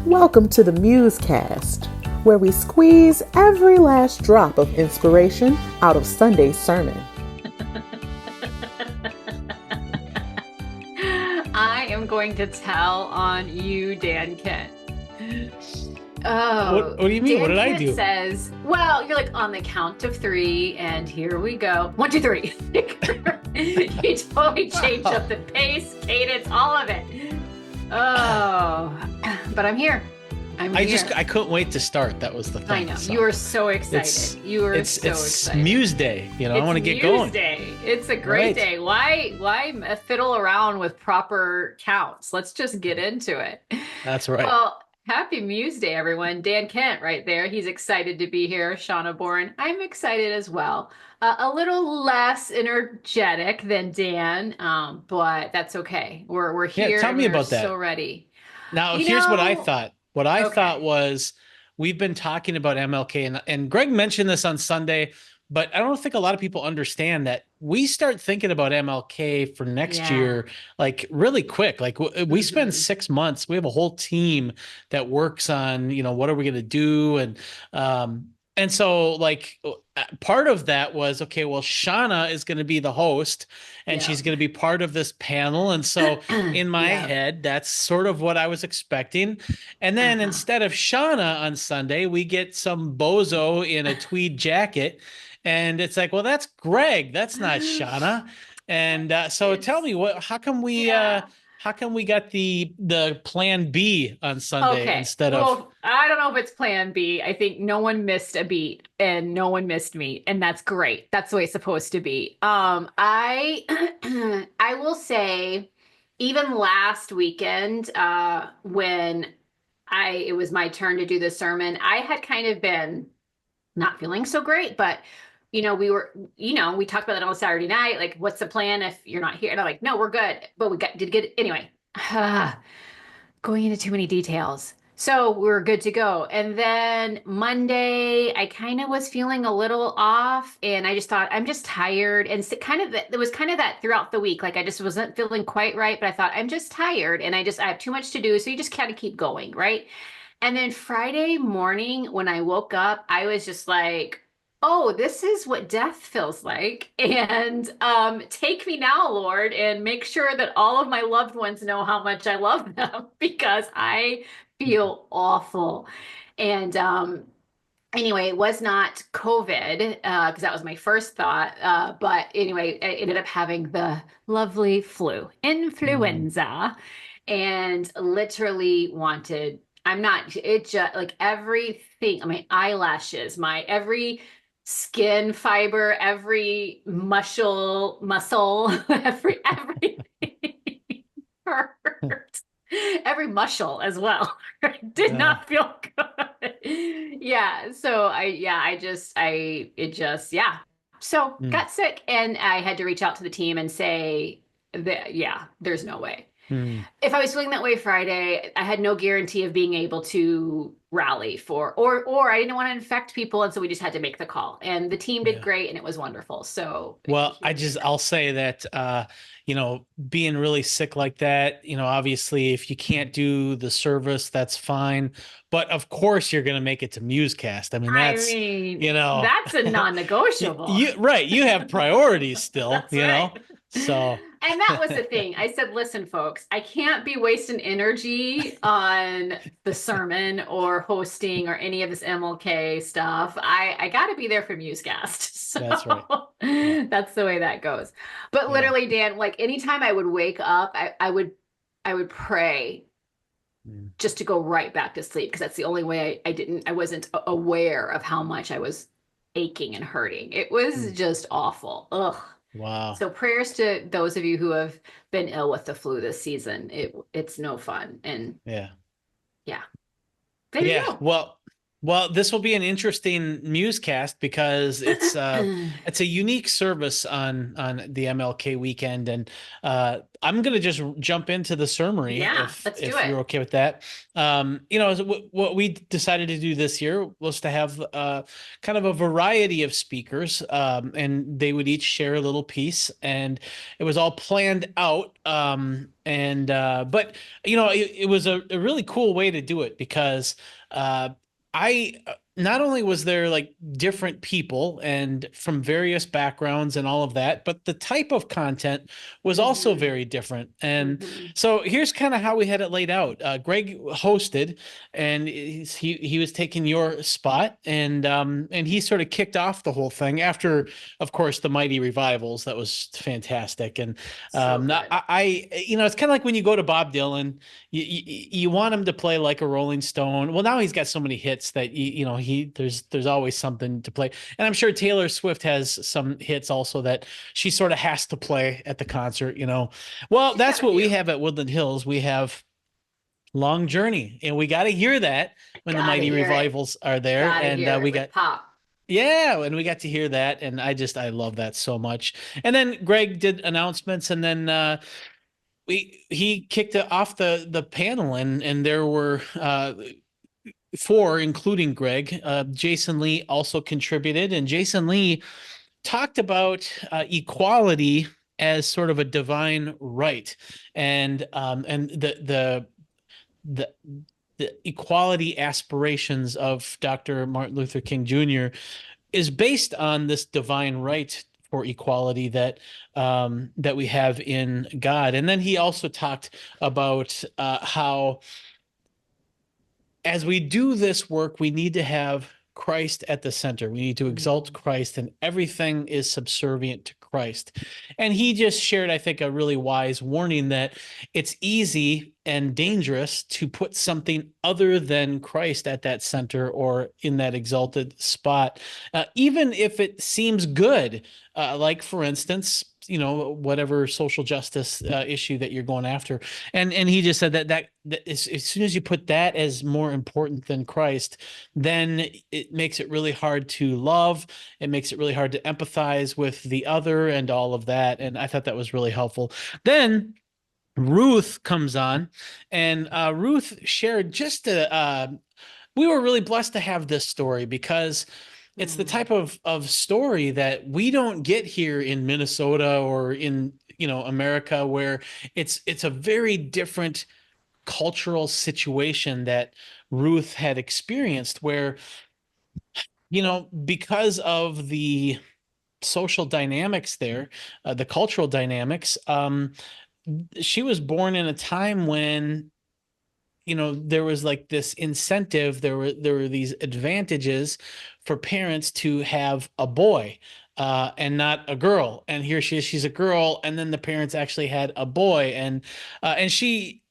Welcome to the MuseCast, where we squeeze every last drop of inspiration out of Sunday's sermon. I am going to tell on you, Dan Kent. What do you mean? Dan What did I Kent do? says, well, you're like on the count of three, and here we go. 1, 2, 3. You totally changed up the pace, cadence, all of it. Oh, but I'm here. I couldn't wait to start. That was the thing. I know. So you were so excited. It's excited. Muse Day. I want to get going. Day. It's a great day. Why fiddle around with proper counts? Let's just get into it. That's right. Well, happy Muse Day, everyone. Dan Kent right there. He's excited to be here. Shawna, Boren. I'm excited as well. A little less energetic than Dan, but that's okay. We're here. Yeah, tell me about that. So ready. Now, here's what I thought. What I thought was, we've been talking about MLK, and Greg mentioned this on Sunday, but I don't think a lot of people understand that we start thinking about MLK for next year, like really quick. Like we spend 6 months. We have a whole team that works on, what are we going to do? And so like part of that was, okay, well, Shawna is going to be the host and she's going to be part of this panel. And so in my head, that's sort of what I was expecting. And then instead of Shawna on Sunday, we get some bozo in a tweed jacket. And it's like, well, that's Greg. That's not Shawna. And so tell me, how come we got the plan B on Sunday instead of... I don't know if it's plan B. I think no one missed a beat and no one missed meat, and that's great. That's the way it's supposed to be. I I will say, even last weekend, when it was my turn to do the sermon, I had kind of been not feeling so great, but we talked about that on Saturday night. Like, what's the plan if you're not here? And I'm like, no, we're good. But did get it anyway. Going into too many details. So we're good to go. And then Monday, I kind of was feeling a little off, and I just thought, I'm just tired. And there was kind of that throughout the week. Like, I just wasn't feeling quite right, but I thought, I'm just tired and I have too much to do. So you just kind of keep going, right? And then Friday morning, when I woke up, I was just like, oh, this is what death feels like. And take me now, Lord, and make sure that all of my loved ones know how much I love them, because I feel awful. And anyway, it was not COVID, because that was my first thought. But anyway, I ended up having the lovely influenza, and literally it just like everything, my eyelashes, my every skin fiber, every muscle, everything hurt. Every muscle as well. Did not feel good. So got sick, and I had to reach out to the team and say that, there's no way. If I was feeling that way Friday, I had no guarantee of being able to rally or I didn't want to infect people. And so we just had to make the call, and the team did great, and it was wonderful. So, well, I'll say that, being really sick like that, obviously if you can't do the service, that's fine. But of course you're going to make it to MuseCast. I mean, that's a non-negotiable. You have priorities still, right. So. And that was the thing. I said, listen, folks, I can't be wasting energy on the sermon or hosting or any of this MLK stuff. I got to be there for MuseCast. So that's right. That's the way that goes. But literally, Dan, like anytime I would wake up, I would pray just to go right back to sleep, because that's the only way I wasn't aware of how much I was aching and hurting. It was just awful. Ugh. Wow. So prayers to those of you who have been ill with the flu this season. It's no fun. And there you go. Well, Well, this will be an interesting MuseCast because it's a unique service on the MLK weekend, and I'm gonna just jump into the summary Yeah, let's do if it. you're okay with that. What we decided to do this year was to have kind of a variety of speakers, and they would each share a little piece, and it was all planned out. But it was a really cool way to do it because. I not only was there like different people and from various backgrounds and all of that, but the type of content was also very different. And so here's kind of how we had it laid out. Greg hosted, and he was taking your spot, and he sort of kicked off the whole thing after, of course, the Mighty Revivals. That was fantastic. And it's kind of like when you go to Bob Dylan, you want him to play like a Rolling Stone. Well, now he's got so many hits that there's always something to play. And I'm sure Taylor Swift has some hits also that she sort of has to play at the concert, Well, that's what we have at Woodland Hills. We have Long Journey, and we got to hear that when the Mighty Revivals are there. And we got pop. Yeah, and we got to hear that, and I love that so much. And then Greg did announcements, and then he kicked it off the panel, and there were four, including Greg. Jason Lee also contributed, and Jason Lee talked about equality as sort of a divine right, and the equality aspirations of Dr. Martin Luther King Jr. is based on this divine right for equality that we have in God. And then he also talked about how as we do this work, we need to have Christ at the center. We need to exalt Christ, and everything is subservient to Christ. And he just shared, I think, a really wise warning that it's easy and dangerous to put something other than Christ at that center or in that exalted spot, even if it seems good. Like, for instance, whatever social justice issue that you're going after. And he just said that as soon as you put that as more important than Christ, then it makes it really hard to love. It makes it really hard to empathize with the other and all of that. And I thought that was really helpful. Then Ruth comes on, and Ruth shared just we were really blessed to have this story because it's the type of story that we don't get here in Minnesota or in America, where it's a very different cultural situation that Ruth had experienced, where because of the social dynamics there, the cultural dynamics, she was born in a time when there was like this incentive, there were these advantages for parents to have a boy and not a girl. And here she is, she's a girl, and then the parents actually had a boy, and she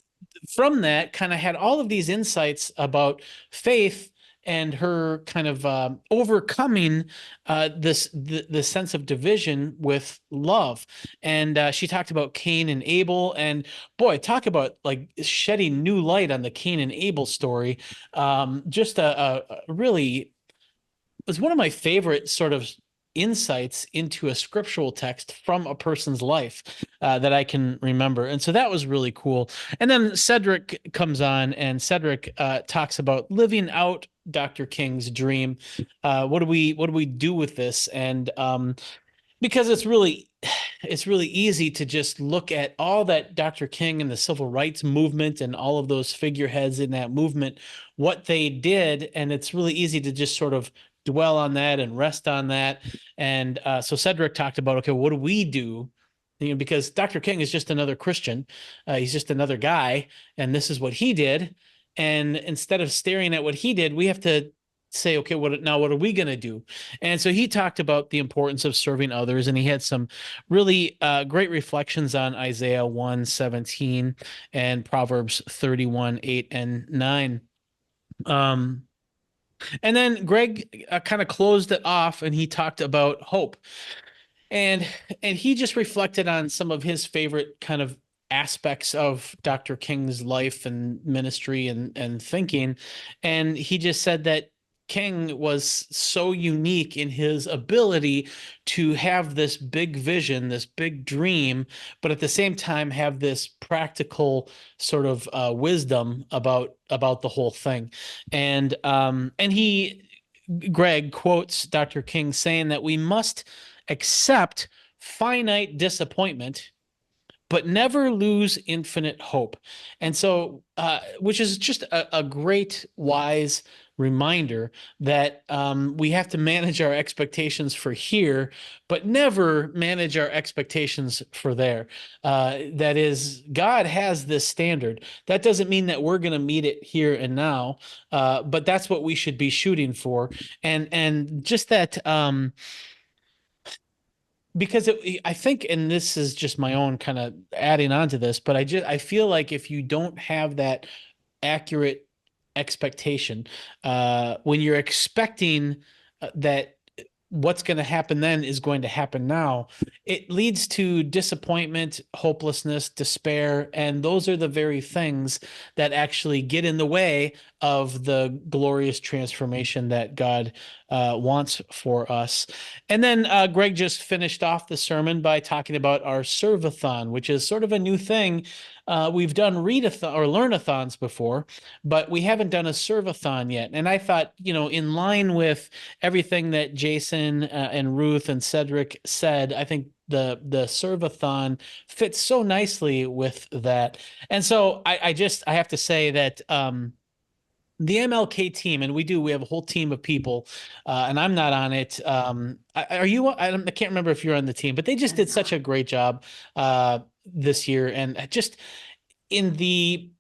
from that kind of had all of these insights about faith and her kind of overcoming the sense of division with love. And she talked about Cain and Abel, and boy, talk about like shedding new light on the Cain and Abel story. Just a really, it was one of my favorite sort of insights into a scriptural text from a person's life that I can remember. And so that was really cool. And then Cedric comes on, and Cedric talks about living out Dr. King's dream. What do we do with this? And because it's really easy to just look at all that Dr. King and the civil rights movement and all of those figureheads in that movement, what they did, and it's really easy to just sort of dwell on that and rest on that. And so Cedric talked about, okay, what do we do? Because Dr. King is just another Christian. He's just another guy, and this is what he did. And instead of staring at what he did, we have to say, okay, what are we going to do? And so he talked about the importance of serving others, and he had some really great reflections on Isaiah 1:17 and Proverbs 31:8 and 9. And then Greg kind of closed it off, and he talked about hope. And he just reflected on some of his favorite kind of aspects of Dr. King's life and ministry and thinking. And he just said that King was so unique in his ability to have this big vision, this big dream, but at the same time have this practical sort of wisdom about the whole thing. And Greg quotes Dr. King saying that we must accept finite disappointment but never lose infinite hope. And so, which is just a great, wise reminder that we have to manage our expectations for here, but never manage our expectations for there. That is, God has this standard. That doesn't mean that we're going to meet it here and now, but that's what we should be shooting for. And just that. Because I think, and this is just my own kind of adding on to this, but I feel like if you don't have that accurate expectation, when you're expecting that what's going to happen then is going to happen now, it leads to disappointment, hopelessness, despair, and those are the very things that actually get in the way of the glorious transformation that God wants for us. And then Greg just finished off the sermon by talking about our serve-a-thon, which is sort of a new thing. We've done read-a-thon or learn-a-thons before, but we haven't done a serve-a-thon yet. And I thought, in line with everything that Jason and Ruth and Cedric said, I think the serve-a-thon fits so nicely with that. And so I have to say that the MLK team, and we have a whole team of people, and I'm not on it. Are you? I can't remember if you're on the team, but they just did such a great job this year, and just in the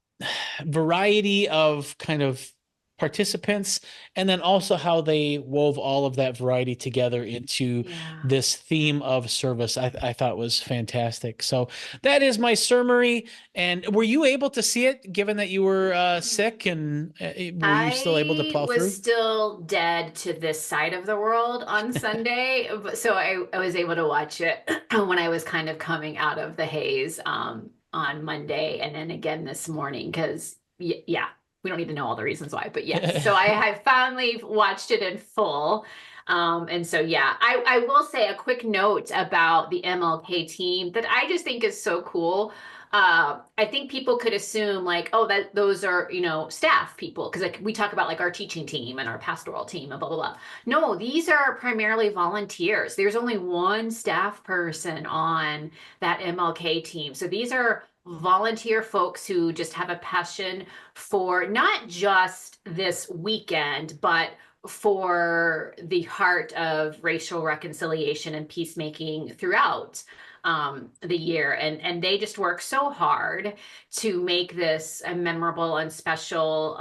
variety of kind of participants, and then also how they wove all of that variety together into this theme of service, I thought was fantastic. So that is my summary. And were you able to see it, given that you were sick, and were you still able to plow through? I was still dead to this side of the world on Sunday, so I was able to watch it when I was kind of coming out of the haze on Monday, and then again this morning, because yeah, we don't need to know all the reasons why, but yes. So I finally watched it in full. And so, yeah, I will say a quick note about the MLK team that I just think is so cool. I think people could assume like, oh, that those are, staff people. Cause like we talk about like our teaching team and our pastoral team and blah, blah, blah. No, these are primarily volunteers. There's only one staff person on that MLK team. So these are volunteer folks who just have a passion for not just this weekend, but for the heart of racial reconciliation and peacemaking throughout the year. And they just work so hard to make this a memorable and special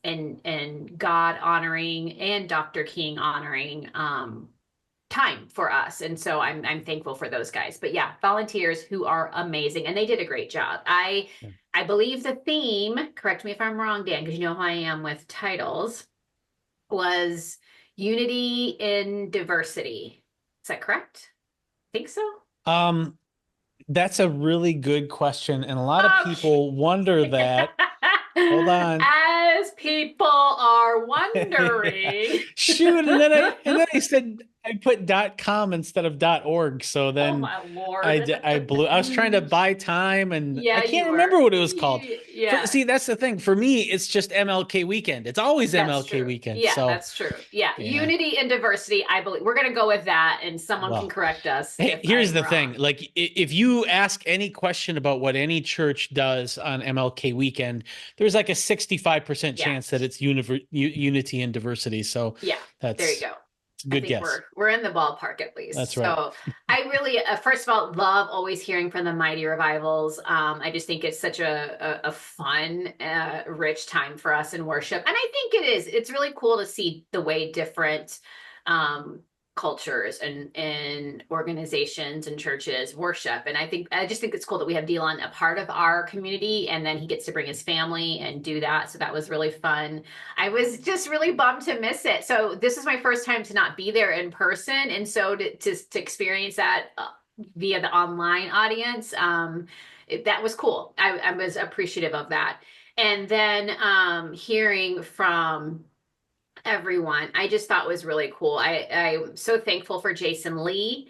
and God honoring and Dr. King honoring time for us. And so I'm thankful for those guys. But yeah, volunteers who are amazing, and they did a great job. I believe the theme, correct me if I'm wrong, Dan, because you know how I am with titles, was unity in diversity. Is that correct? I think so. That's a really good question, and a lot of people wonder that. Hold on. As people are wondering. Shoot, and then I said I put .com instead of .org, so then oh my Lord. I blew. I was trying to buy time, and yeah, I can't remember what it was called. Yeah. See, that's the thing. For me, it's just MLK weekend. It's always that's MLK true. weekend. Yeah, so, that's true. Yeah. Unity and diversity. I believe we're gonna go with that, and someone can correct us. Hey, here's the thing: like, if you ask any question about what any church does on MLK weekend, there's like a 65% chance that it's unity and diversity. So yeah, there you go. Good guess. We're in the ballpark at least. That's right. So I really, first of all, love always hearing from the Mighty Revivals. I just think it's such a fun, rich time for us in worship. And I think it is. It's really cool to see the way different cultures and organizations and churches worship. And I just think it's cool that we have Dylan a part of our community, and then he gets to bring his family and do that. So that was really fun. I was just really bummed to miss it. So this is my first time to not be there in person. And so to experience that via the online audience, that was cool. I was appreciative of that. And then hearing from everyone. I just thought was really cool. I'm so thankful for Jason Lee.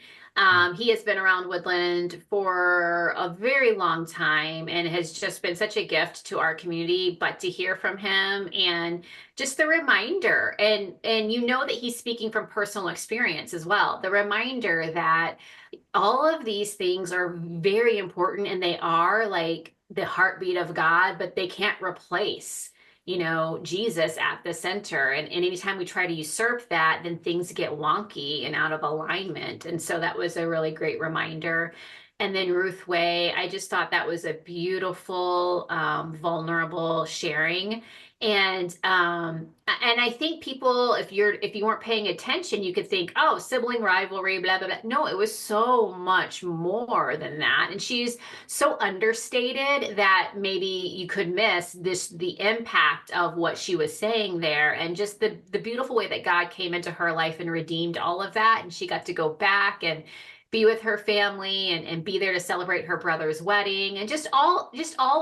He has been around Woodland for a very long time and has just been such a gift to our community. But to hear from him and just the reminder, and you know that he's speaking from personal experience as well. The reminder that all of these things are very important and they are like the heartbeat of God, but they can't replace, Jesus at the center. And anytime we try to usurp that, then things get wonky and out of alignment. And so that was a really great reminder. And then Ruth Way, I just thought that was a beautiful, vulnerable sharing. And I think people, if you weren't paying attention, you could think, oh, sibling rivalry, blah blah blah. No, it was so much more than that. And she's so understated that maybe you could miss the impact of what she was saying there, and just the beautiful way that God came into her life and redeemed all of that, and she got to go back and be with her family and be there to celebrate her brother's wedding, and just all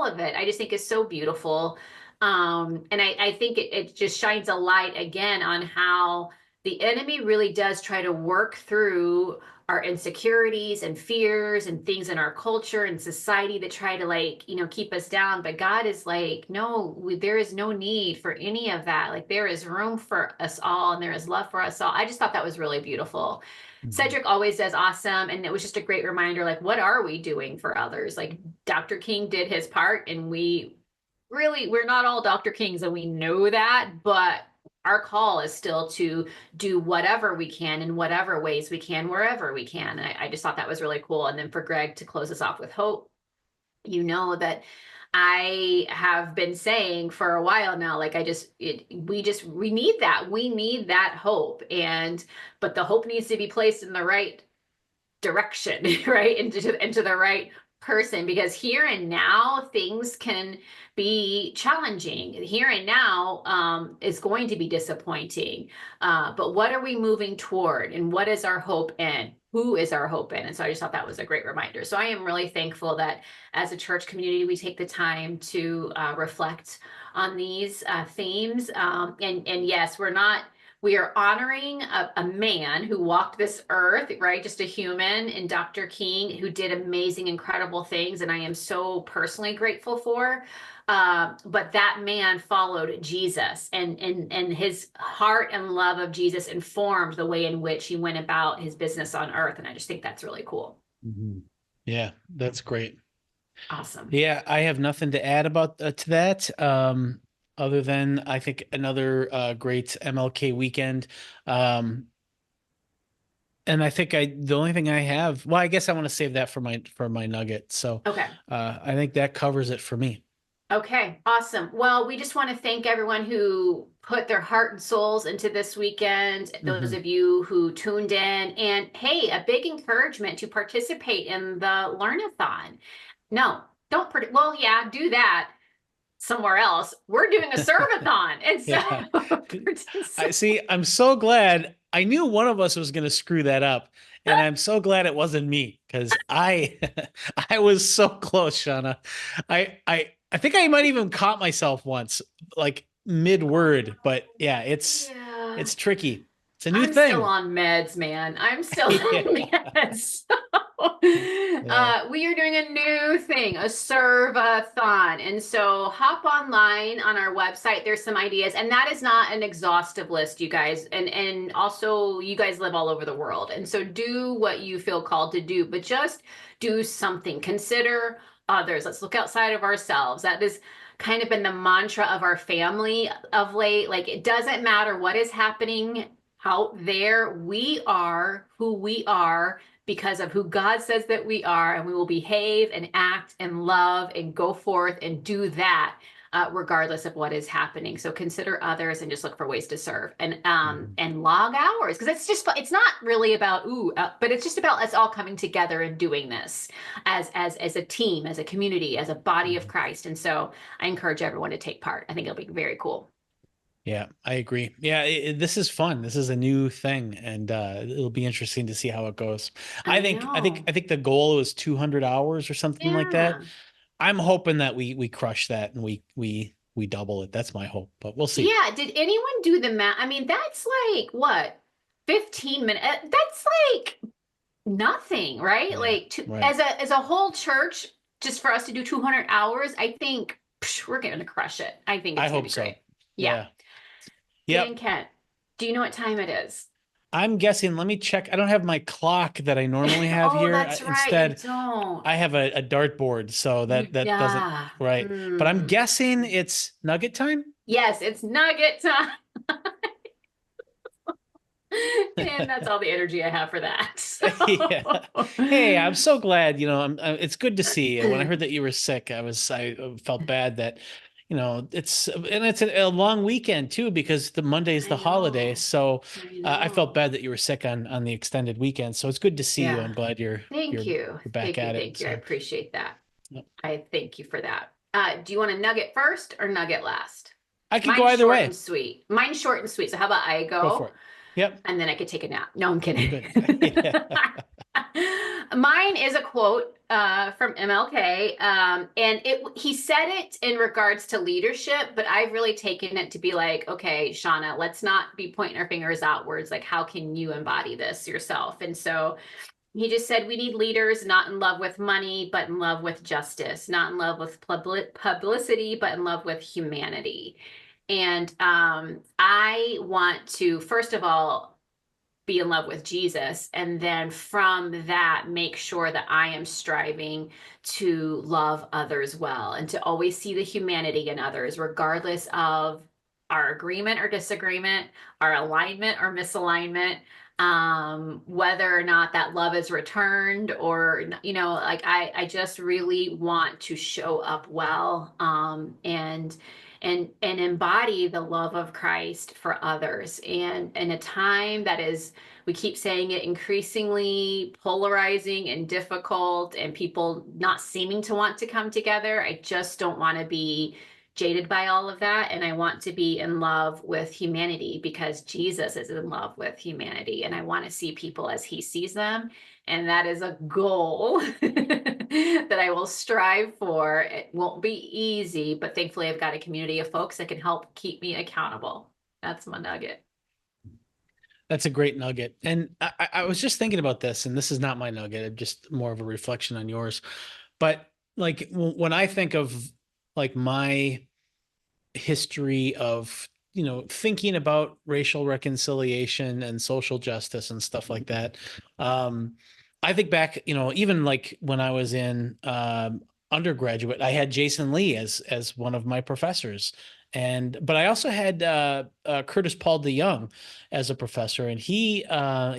of it I just think is so beautiful. And I think it just shines a light again on how the enemy really does try to work through our insecurities and fears and things in our culture and society that try to, like, keep us down. But God is like, no, there is no need for any of that. Like, there is room for us all and there is love for us all. I just thought that was really beautiful. Cedric always does awesome. And it was just a great reminder, like, what are we doing for others? Like, Dr. King did his part, and we're not all Dr. Kings, and we know that, but our call is still to do whatever we can in whatever ways we can, wherever we can. And I just thought that was really cool. And then for Greg to close us off with hope, that I have been saying for a while now, like, we need that. We need that hope. But the hope needs to be placed in the right direction, right? Into the right person, because here and now things can be challenging. Here and now is going to be disappointing. But what are we moving toward, and what is our hope in? Who is our hope in? And so I just thought that was a great reminder. So I am really thankful that as a church community, we take the time to reflect on these themes. And yes, we are honoring a man who walked this earth, right? Just a human, in Dr. King, who did amazing, incredible things. And I am so personally grateful for. But that man followed Jesus, and his heart and love of Jesus informed the way in which he went about his business on earth. And I just think that's really cool. Mm-hmm. Yeah, that's great. Awesome. Yeah, I have nothing to add about to that. Other than I think another great MLK weekend. And I think the only thing I have, well, I guess I want to save that for my nugget. So okay. I think that covers it for me. Okay, awesome. Well, we just want to thank everyone who put their heart and souls into this weekend, those of you who tuned in, and hey, a big encouragement to participate in the Learn-a-thon. No, don't, well, yeah, do that somewhere else. We're doing a serve-a-thon. And so, I see, I'm so glad. I knew one of us was going to screw that up, and I'm so glad it wasn't me, because I was so close, Shawna. I think I might even caught myself once, like mid-word, but yeah, it's tricky. It's a new thing. I'm still on meds, man. I'm still on meds. We are doing a new thing, a serve-a-thon. And so hop online on our website. There's some ideas, and that is not an exhaustive list, you guys. And also, you guys live all over the world. And so do what you feel called to do, but just do something. Consider others. Let's look outside of ourselves. That has kind of been the mantra of our family of late. Like, it doesn't matter what is happening out there. We are who we are because of who God says that we are, and we will behave and act and love and go forth and do that regardless of what is happening. So consider others and just look for ways to serve, and log hours, because it's not really about but it's just about us all coming together and doing this as a team, as a community, as a body of Christ. And so I encourage everyone to take part. I think it'll be very cool. Yeah, I agree. Yeah, this is fun. This is a new thing, and it'll be interesting to see how it goes. I think the goal is 200 hours or something like that. I'm hoping that we crush that and we we double it. That's my hope, but we'll see. Yeah. Did anyone do the math? I mean, that's like what, 15 minutes? That's like nothing, right? Yeah, Like right. as a whole church, just for us to do 200 hours, I think we're going to crush it. I think I it's going to hope be so. great. Yeah. Yeah. Dan Yep. Kent, do you know what time it is? I'm guessing, let me check. I don't have my clock that I normally have Oh, here. that's right. You Instead, don't. I have a dartboard, so that doesn't, Yeah. right. But I'm guessing it's nugget time. Yes, it's nugget time. And that's all the energy I have for that. Yeah. Hey, I'm so glad, it's good to see you. When I heard that you were sick, I felt bad that, it's a long weekend too, because the Monday is I the holiday. know. So I I felt know. bad that you were sick on the extended weekend. So it's good to see you. Yeah. I'm glad you're Thank you're you. you're back Thank you. at it. Thank you. I So appreciate that. yep. I thank you for that. Do you want a nugget first or nugget last? I could go Mine's either short way. and sweet. Mine's short and sweet. So how about I Go for go it. Yep. and then I could take a nap? No, I'm kidding. Good. Yeah. Mine is a quote from MLK, and he said it in regards to leadership, but I've really taken it to be like, okay, Shawna, let's not be pointing our fingers outwards. Like, how can you embody this yourself? And so he just said, we need leaders not in love with money, but in love with justice, not in love with publicity, but in love with humanity. And I want to, first of all, be in love with Jesus. And then from that, make sure that I am striving to love others well and to always see the humanity in others, regardless of our agreement or disagreement, our alignment or misalignment, whether or not that love is returned or, like I just really want to show up well, and embody the love of Christ for others. And in a time that is, we keep saying it, increasingly polarizing and difficult, and people not seeming to want to come together, I just don't want to be jaded by all of that. And I want to be in love with humanity because Jesus is in love with humanity. And I want to see people as he sees them. And that is a goal that I will strive for. It won't be easy, but thankfully I've got a community of folks that can help keep me accountable. That's my nugget. That's a great nugget. And I was just thinking about this, and this is not my nugget, just more of a reflection on yours. But like when I think of like my history of, thinking about racial reconciliation and social justice and stuff like that, I think back, even like when I was in undergraduate, I had Jason Lee as one of my professors. But I also had Curtis Paul DeYoung as a professor, and he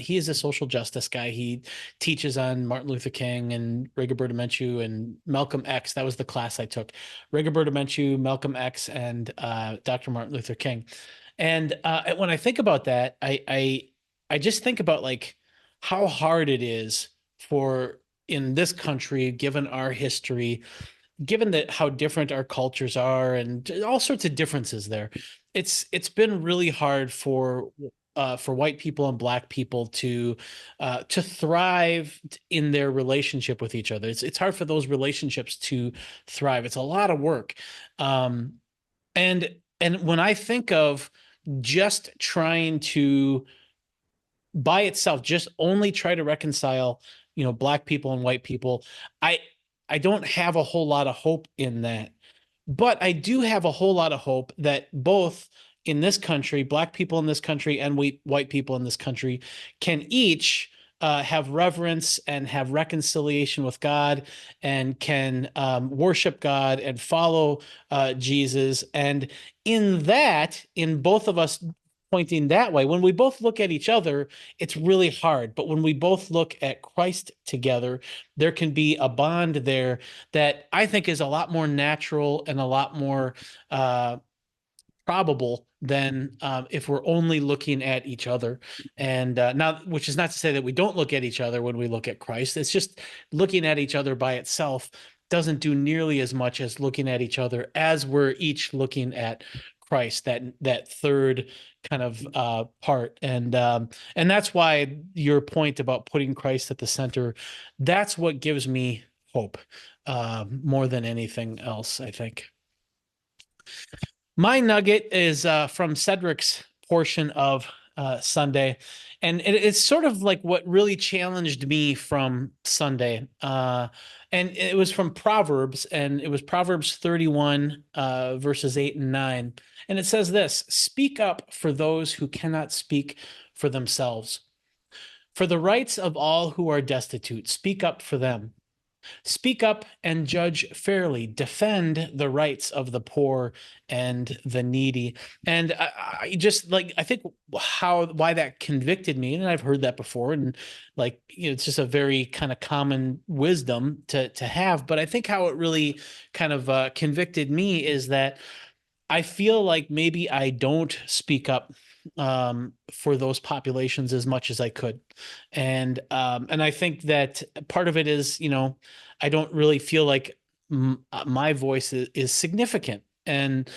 is a social justice guy. He teaches on Martin Luther King and Rigoberta Menchú and Malcolm X. That was the class I took: Rigoberta Menchú, Malcolm X, and Dr. Martin Luther King. And when I think about that, I just think about like how hard it is for in this country, given our history, given that how different our cultures are and all sorts of differences there, it's been really hard for white people and Black people to thrive in their relationship with each other. It's hard for those relationships to thrive. It's a lot of work, and when I think of just trying to by itself, just only try to reconcile, Black people and white people, I don't have a whole lot of hope in that. But I do have a whole lot of hope that both in this country, Black people in this country and white people in this country can each have reverence and have reconciliation with God, and can worship God and follow Jesus. And in both of us pointing that way, when we both look at each other, it's really hard. But when we both look at Christ together, there can be a bond there that I think is a lot more natural and a lot more probable than if we're only looking at each other. And now, which is not to say that we don't look at each other when we look at Christ. It's just looking at each other by itself doesn't do nearly as much as looking at each other as we're each looking at Christ, that third kind of part. And that's why your point about putting Christ at the center, that's what gives me hope more than anything else, I think. My nugget is from Cedric's portion of Sunday. And it's sort of like what really challenged me from Sunday. And it was from Proverbs, and it was Proverbs 31, verses 8 and 9. And it says this: Speak up for those who cannot speak for themselves. For the rights of all who are destitute, speak up for them. Speak up and judge fairly. Defend the rights of the poor and the needy. And I just like, I think why that convicted me, and I've heard that before, and like, it's just a very kind of common wisdom to have. But I think how it really kind of convicted me is that I feel like maybe I don't speak up for those populations as much as I could. And I think that part of it is, I don't really feel like my voice is significant. And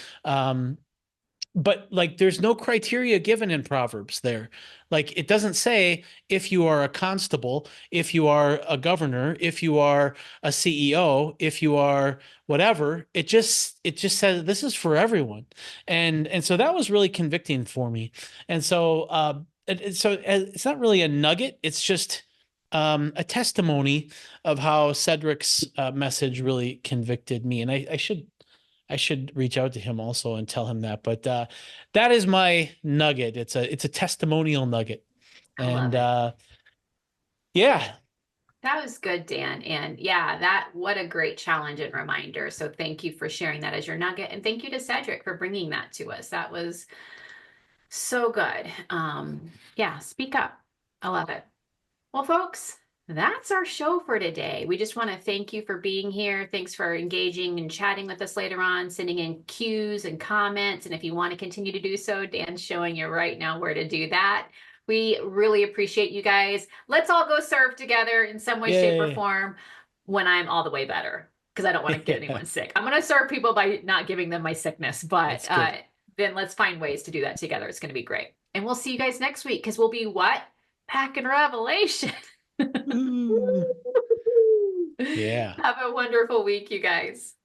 but like there's no criteria given in Proverbs there. Like it doesn't say if you are a constable, if you are a governor, if you are a CEO, if you are whatever. It just says this is for everyone. And so that was really convicting for me. And so so it's not really a nugget, it's just a testimony of how Cedric's message really convicted me. And I should reach out to him also and tell him that. But that is my nugget. It's a testimonial nugget. I love And it. yeah. That was good, Dan. And what a great challenge and reminder. So thank you for sharing that as your nugget. And thank you to Cedric for bringing that to us. That was so good. Yeah, speak up. I love it. Well, folks, that's our show for today. We just want to thank you for being here. Thanks for engaging and chatting with us later on, sending in cues and comments. And if you want to continue to do so, Dan's showing you right now where to do that. We really appreciate you guys. Let's all go serve together in some way, shape, or Yay. form when I'm all the way better, because I don't want to get anyone sick. I'm going to serve people by not giving them my sickness, but then let's find ways to do that together. It's going to be great. And we'll see you guys next week, because we'll be what? Packing Revelation. Yeah. Have a wonderful week, you guys.